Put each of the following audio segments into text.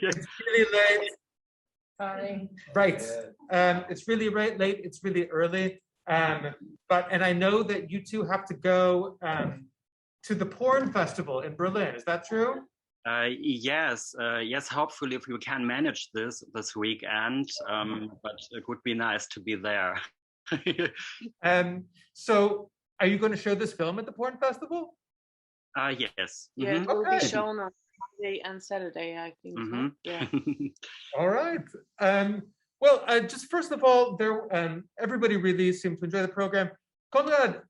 It's really late. Sorry. Right. It's really late. It's really early. And I know that you two have to go to the porn festival in Berlin. Is that true? Yes. Hopefully, if we can manage this weekend, but it would be nice to be there. So, are you going to show this film at the porn festival? Yes. Yeah, it will be shown on Friday and Saturday, I think. So. Yeah. All right. Just first of all, everybody really seemed to enjoy the program. Conrad,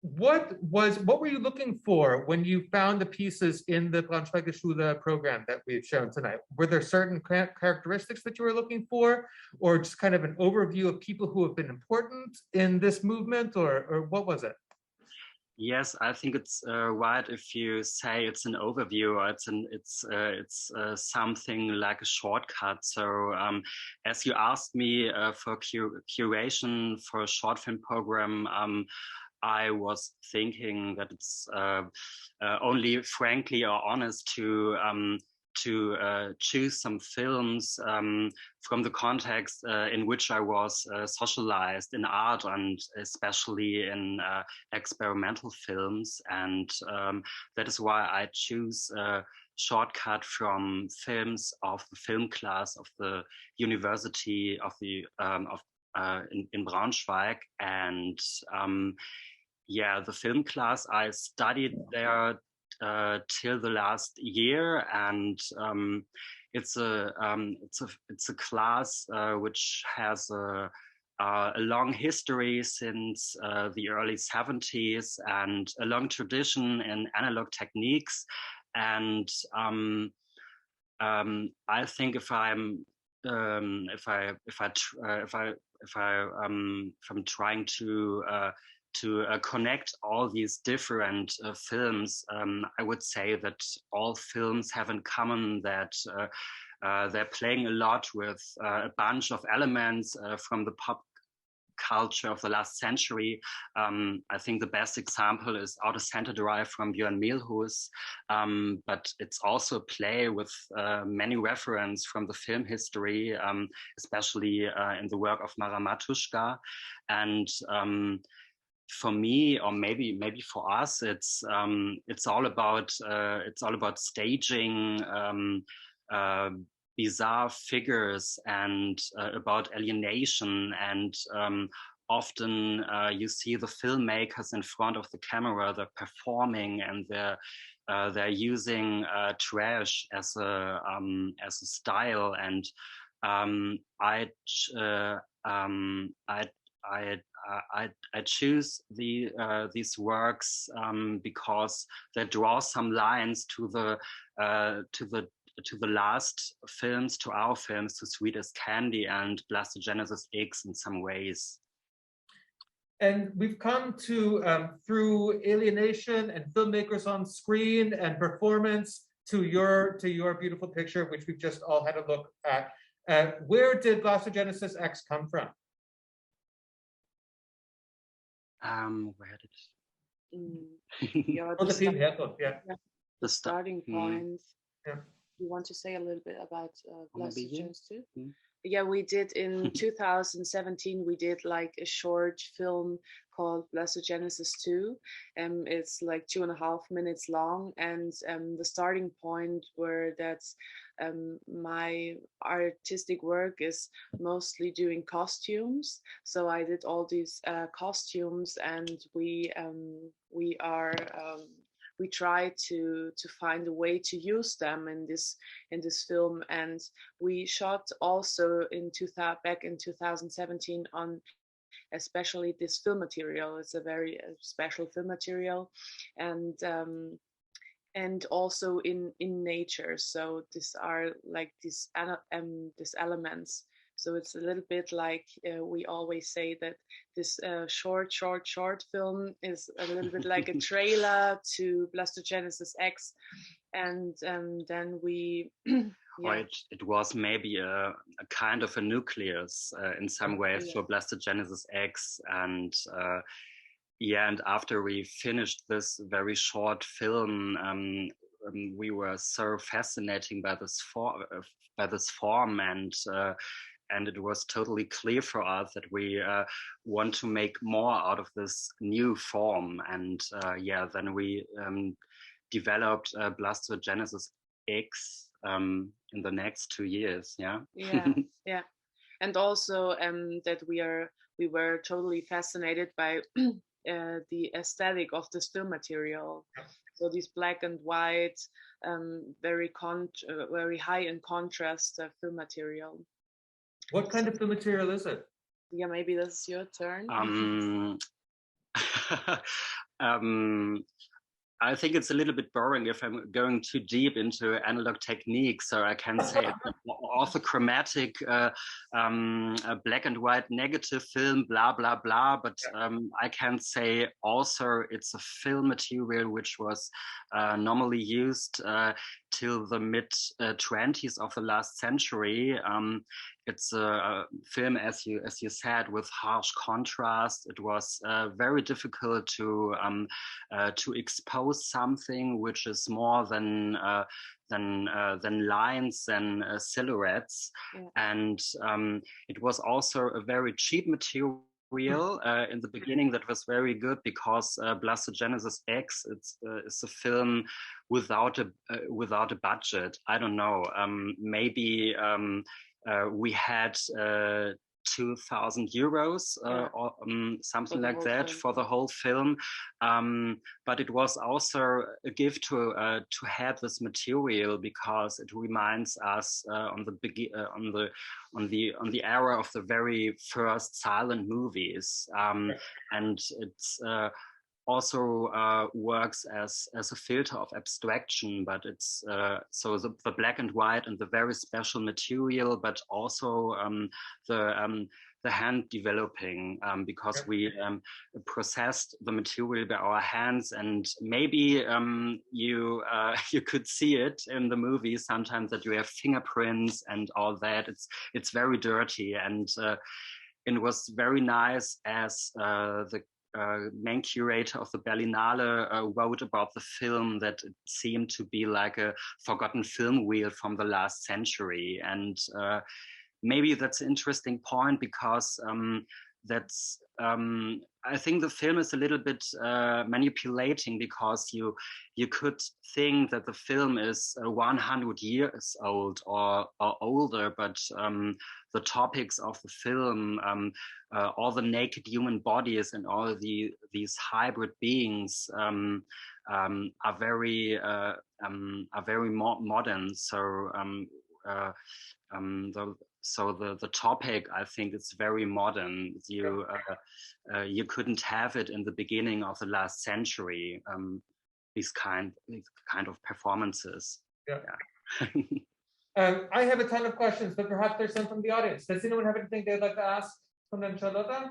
what were you looking for when you found the pieces in the Braunschweiger Schule program that we've shown tonight? Were there certain characteristics that you were looking for, or just kind of an overview of people who have been important in this movement, or what was it? Yes, I think it's right if you say it's an overview, or it's something like a shortcut. So as you asked me for curation for a short film program, I was thinking that it's only frankly or honest to choose some films from the context in which I was socialized in art, and especially in experimental films. And that is why I choose a shortcut from films of the film class of the University of in Braunschweig. And the film class, I studied there till the last year, and it's a class which has a long history since the early 70s, and a long tradition in analog techniques. And I think if I'm trying to connect all these different films, I would say that all films have in common that they're playing a lot with a bunch of elements from the pop culture of the last century. I think the best example is Out of Center Drive from BjørnMelhus, but it's also a play with many references from the film history, especially in the work of Mattuschka. And for me, or maybe for us, it's all about staging bizarre figures, and about alienation. And often you see the filmmakers in front of the camera, they're performing, and they're using trash as a style. And I choose these works because they draw some lines to the last films, to our films, to Sweet as Candy and Blastogenese X in some ways. And we've come to, through alienation and filmmakers on screen and performance, to your beautiful picture, which we've just all had a look at. Where did Blastogenese X come from? Where did the starting point. Yeah. You want to say a little bit about Blastogenese too? Yeah, we did in 2017. We did like a short film called Blastogenese 2. It's like 2.5 minutes long, and the starting point where that's my artistic work is mostly doing costumes. So I did all these costumes, and we try to find a way to use them in this film. And we shot also back in 2017 on especially this film material. It's a very special film material, and also in nature. So these are like these elements. So it's a little bit like we always say that this short film is a little bit like a trailer to Blastogenese X, and then we. It was maybe a kind of a nucleus in some ways for Blastogenese X, and and after we finished this very short film, we were so fascinating by this form, and it was totally clear for us that we want to make more out of this new form. And yeah, then we developed Blastogenese X in the next 2 years. Yeah. Yeah. Yeah. And also that we were totally fascinated by the aesthetic of this film material. So these black and white, very high in contrast film material. What kind of film material is it? Yeah, maybe this is your turn. I think it's a little bit boring if I'm going too deep into analog techniques. So I can say it's an orthochromatic, black and white negative film, blah, blah, blah. But I can say also it's a film material which was normally used till the mid-20s of the last century. It's a film, as you said, with harsh contrast. It was very difficult to expose something which is more than lines, than silhouettes, and it was also a very cheap material. In the beginning, that was very good because Blastogenese X is a film without a budget. I don't know. Maybe we had 2,000 euros or something like that for the whole film, but it was also a gift to have this material because it reminds us on the era of the very first silent movies, and it's also works as a filter of abstraction, but it's so the black and white and the very special material, but also the hand developing, because we processed the material by our hands, and maybe you could see it in the movie sometimes that you have fingerprints and all that. It's very dirty, and it was very nice as the main curator of the Berlinale wrote about the film that it seemed to be like a forgotten film wheel from the last century. And maybe that's an interesting point because that's I think the film is a little bit manipulating, because you could think that the film is 100 years old or older, but the topics of the film, all the naked human bodies and all these hybrid beings are very modern. So the topic, I think, it's very modern. You couldn't have it in the beginning of the last century. These kind of performances. Yeah. I have a ton of questions, but perhaps there's some from the audience. Does anyone have anything they'd like to ask Conrad and Charlotta?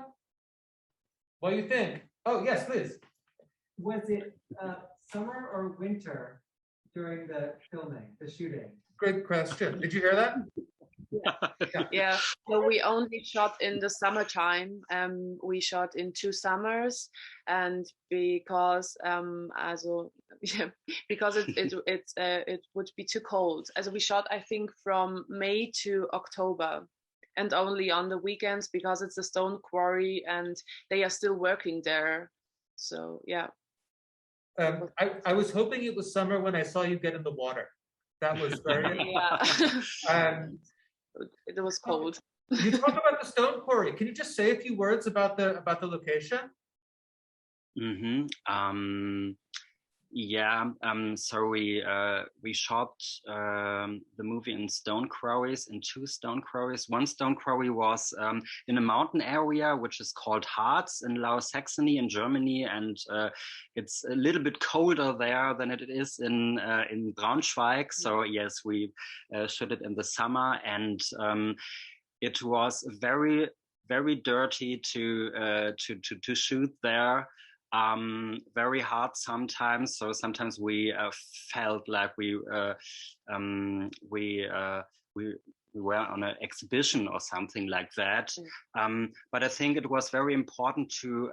What do you think? Oh, yes, please. Was it summer or winter during the filming, the shooting? Great question. Did you hear that? Yeah. So we only shot in the summertime. We shot in 2 summers, and because because it would be too cold. As we shot, I think, from May to October, and only on the weekends because it's a stone quarry and they are still working there. So yeah. I was hoping it was summer when I saw you get in the water. That was very. Yeah. It was cold. You talk about the stone quarry. Can you just say a few words about the location? Mm-hmm. Yeah. So we shot the movie in stone quarries, in 2 stone quarries. One stone quarry was in a mountain area which is called Harz in Lower Saxony in Germany, and it's a little bit colder there than it is in Braunschweig. So yes, we shot it in the summer, and it was very, very dirty to shoot there. Very hard sometimes. So sometimes we felt like we were on an exhibition or something like that. But I think it was very important to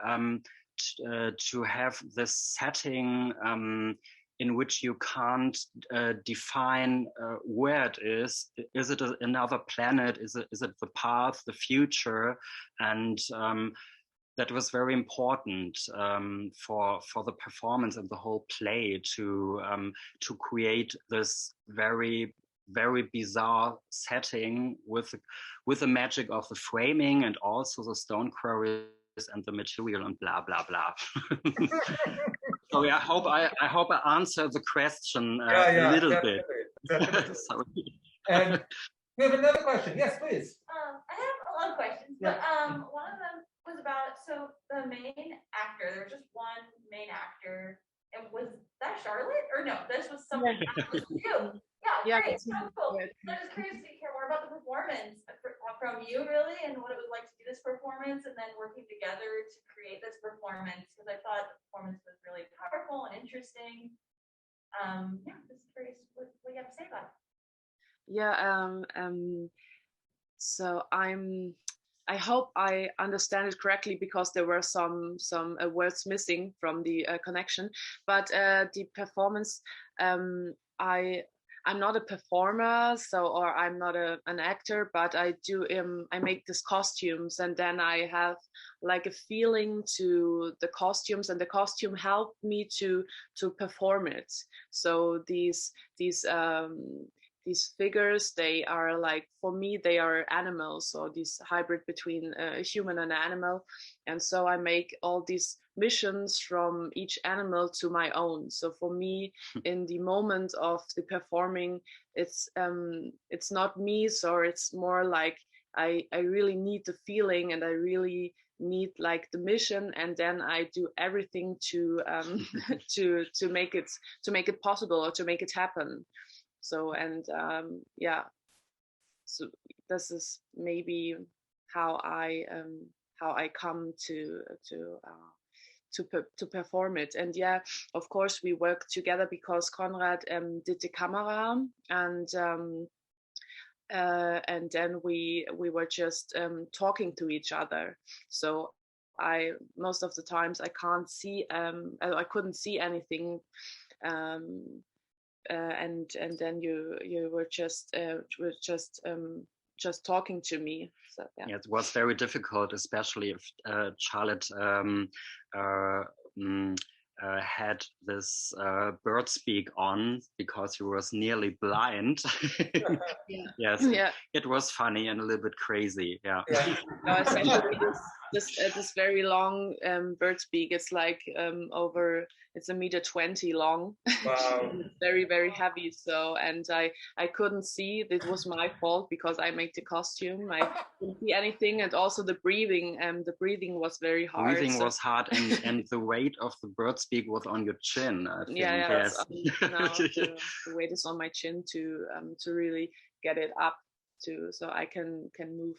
have this setting in which you can't define where it is. Is it another planet? Is it the past, the future? And that was very important for the performance and the whole play to create this very bizarre setting with the magic of the framing and also the stone quarries and the material and blah blah blah. So I hope I answered the question a little definitely, bit. Definitely. Sorry. And we have another question. Yes, please. I have a lot of questions, but one of them was about, so the main actor, there was just one main actor, and was that Charlotte? Or no, this was someone else. You. Yeah, great. So cool. So I'm just curious to hear more about the performance from you, really, and what it was like to do this performance, and then working together to create this performance, because I thought the performance was really powerful and interesting. Just curious what you have to say about it. So I hope I understand it correctly, because there were some words missing from the connection. But the performance, I'm not a performer, or I'm not an actor, but I make these costumes, and then I have like a feeling to the costumes, and the costume helped me to perform it. So these figures, they are like, for me, they are animals, or this hybrid between a human and an animal. And so I make all these missions from each animal to my own. So for me, in the moment of the performing, it's not me. So it's more like I really need the feeling, and I really need like the mission, and then I do everything to to make it possible, or to make it happen. So, and so this is maybe how I come to perform it. And of course we work together, because Conrad did the camera, and then we were just talking to each other. So most of the times I couldn't see anything. And then you were just talking to me. So, yeah, it was very difficult, especially if Charlotte had this bird speak on, because he was nearly blind. Yes, it was funny and a little bit crazy. This very long bird speak. It's like it's 1.20 meters long. Wow. It's very, very heavy. So, and I couldn't see. It was my fault, because I make the costume. I couldn't see anything, and also the breathing. The breathing was very hard. Was hard, and the weight of the bird speak was on your chin, I think. Yes. The weight is on my chin to really get it up so I can move.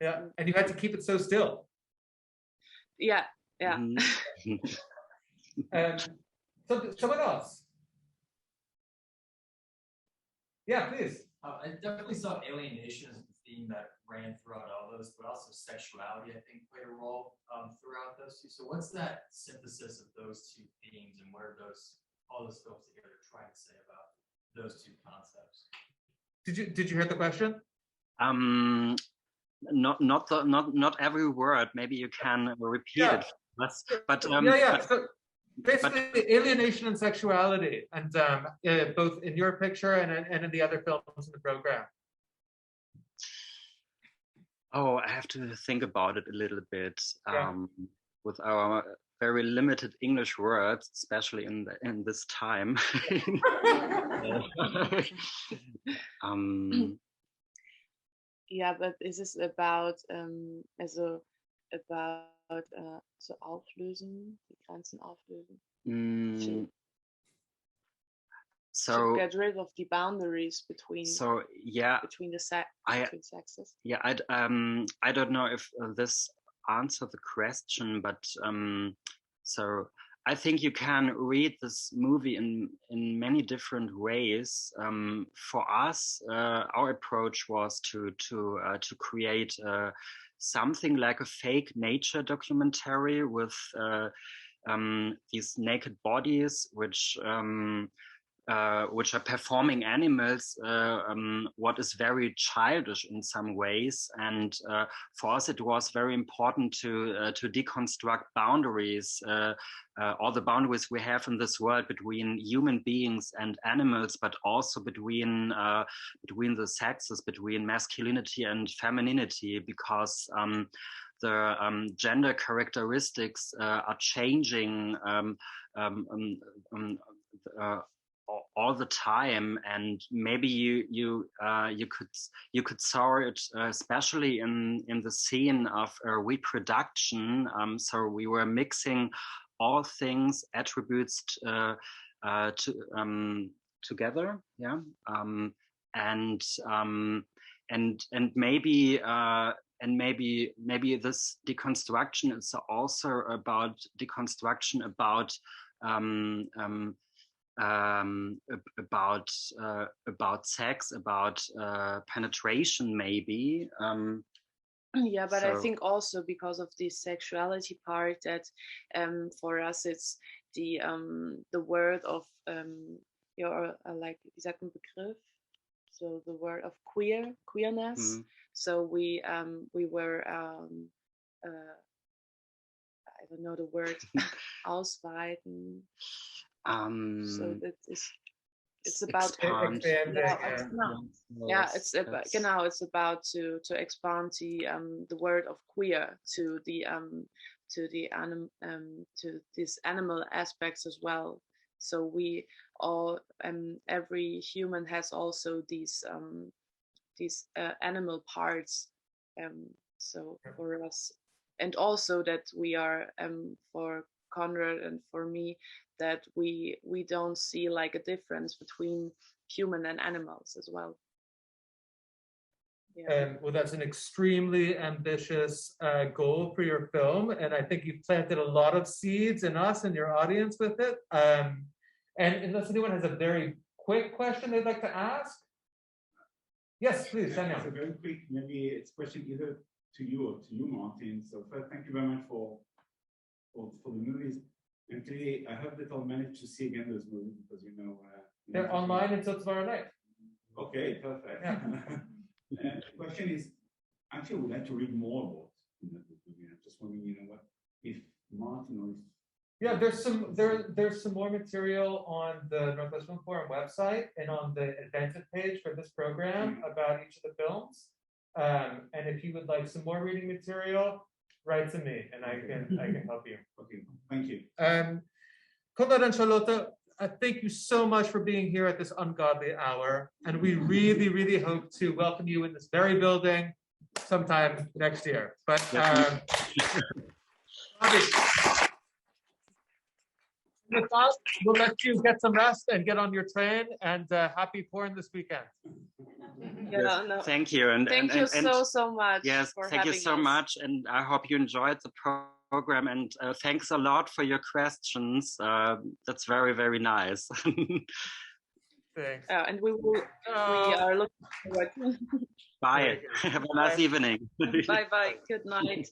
Yeah, and you had to keep it so still. Yeah. Mm-hmm. Someone else. Yeah, please. I definitely saw alienation as the theme that ran throughout all those, but also sexuality, I think, played a role throughout those two. So what's that synthesis of those two themes, and what are all those films together trying to say about those two concepts? Did you hear the question? Not every word. Maybe you can repeat it. But So basically, alienation and sexuality, and both in your picture and in the other films in the program. Oh, I have to think about it a little bit. With our very limited English words, especially in this time. But is this about so auflösen, die Grenzen auflösen? So to get rid of the boundaries between the sexes. I don't know if this answered the question, but so I think you can read this movie in many different ways. For us, our approach was to create something like a fake nature documentary with these naked bodies, which are performing animals, what is very childish in some ways. And for us, it was very important to deconstruct boundaries, all the boundaries we have in this world between human beings and animals, but also between the sexes, between masculinity and femininity, because the gender characteristics are changing all the time, and maybe you could saw it especially in the scene of reproduction. So we were mixing all things, attributes together, yeah, and maybe this deconstruction is also about deconstruction about sex, about penetration, maybe. Yeah, but I think also because of the sexuality part that for us it's the word of your like wie sagt man Begriff, so the word of queerness. So we were I don't know the word ausweiten. So that is, it's about it's about to expand the word of queer to these animal aspects as well. So we all every human has also these animal parts. So for us, and also that we are for Conrad and for me, that we don't see like a difference between human and animals as well. Yeah. Well, that's an extremely ambitious goal for your film, and I think you've planted a lot of seeds in us and your audience with it. And unless anyone has a very quick question they'd like to ask. Yes, please, Daniel. It's a very quick, maybe it's a question either to you or to you, Martin. So first, thank you very much for the movies. And today, I hope that I'll manage to see again those movies because they're online until tomorrow night. Okay, perfect. Yeah. The question is, actually, I would like to read more about this movie. I'm just wondering, what if Martin or if yeah, there's some more material on the Northwest Film Forum website and on the Advented page for this program about each of the films. And if you would like some more reading material, write to me and I can help you. Okay, thank you. Conrad and Charlotte, thank you so much for being here at this ungodly hour. And we really, really hope to welcome you in this very building sometime next year. But with that, we'll let you get some rest and get on your train, and happy pouring this weekend. Yeah, no. Thank you. And thank you so much. Yes, thank you so much. And I hope you enjoyed the program. And thanks a lot for your questions. That's very, very nice. Thanks. And we are looking forward. Bye. Have a nice evening. Bye. Good night.